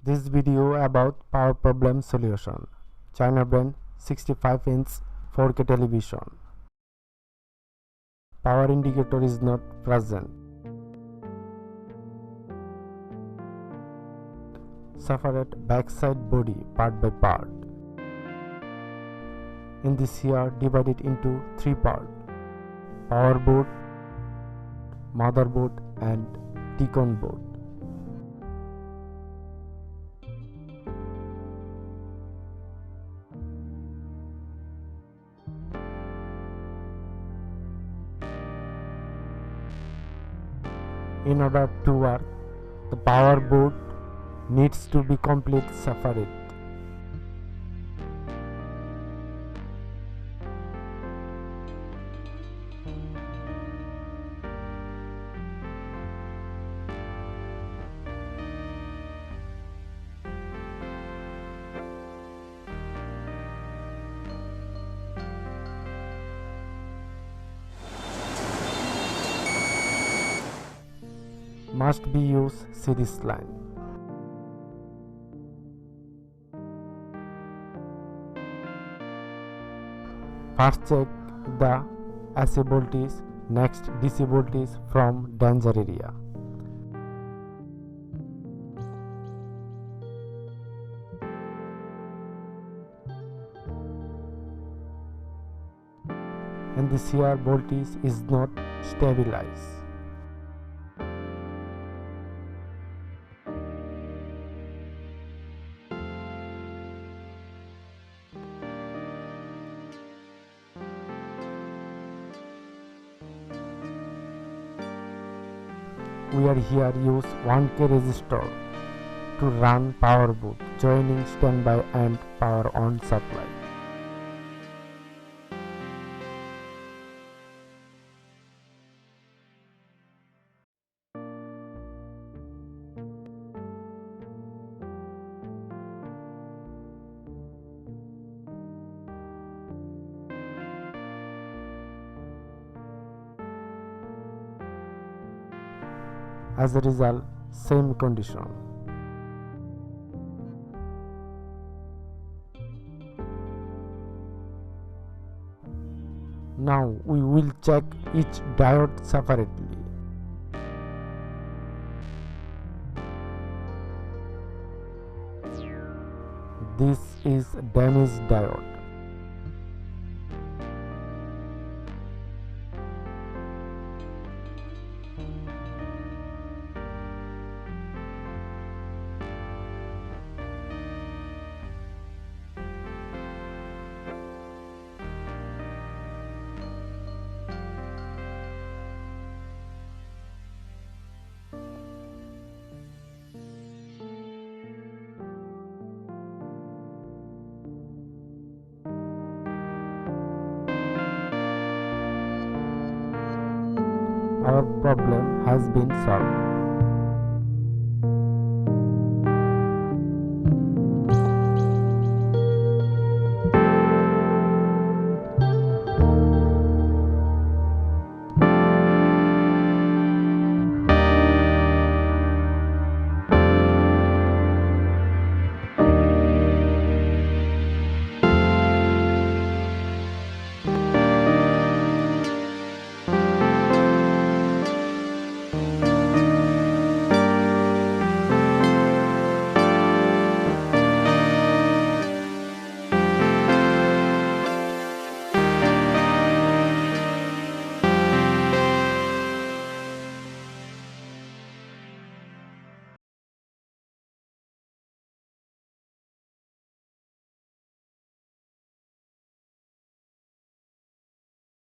This video about power problem solution. China brand 65-inch 4K television. Power indicator is not present. Separate backside body part by part. In this here divided into 3 parts: power board, motherboard and T-con board. In order to work, the power board needs to be completely separate. Must be used series line. First check the AC voltage, next DC voltage from danger area. And this here voltage is not stabilized. We are here use 1K resistor to run power board, joining standby and power on supply. As a result, same condition. Now we will check each diode separately. This is damaged diode. Our problem has been solved.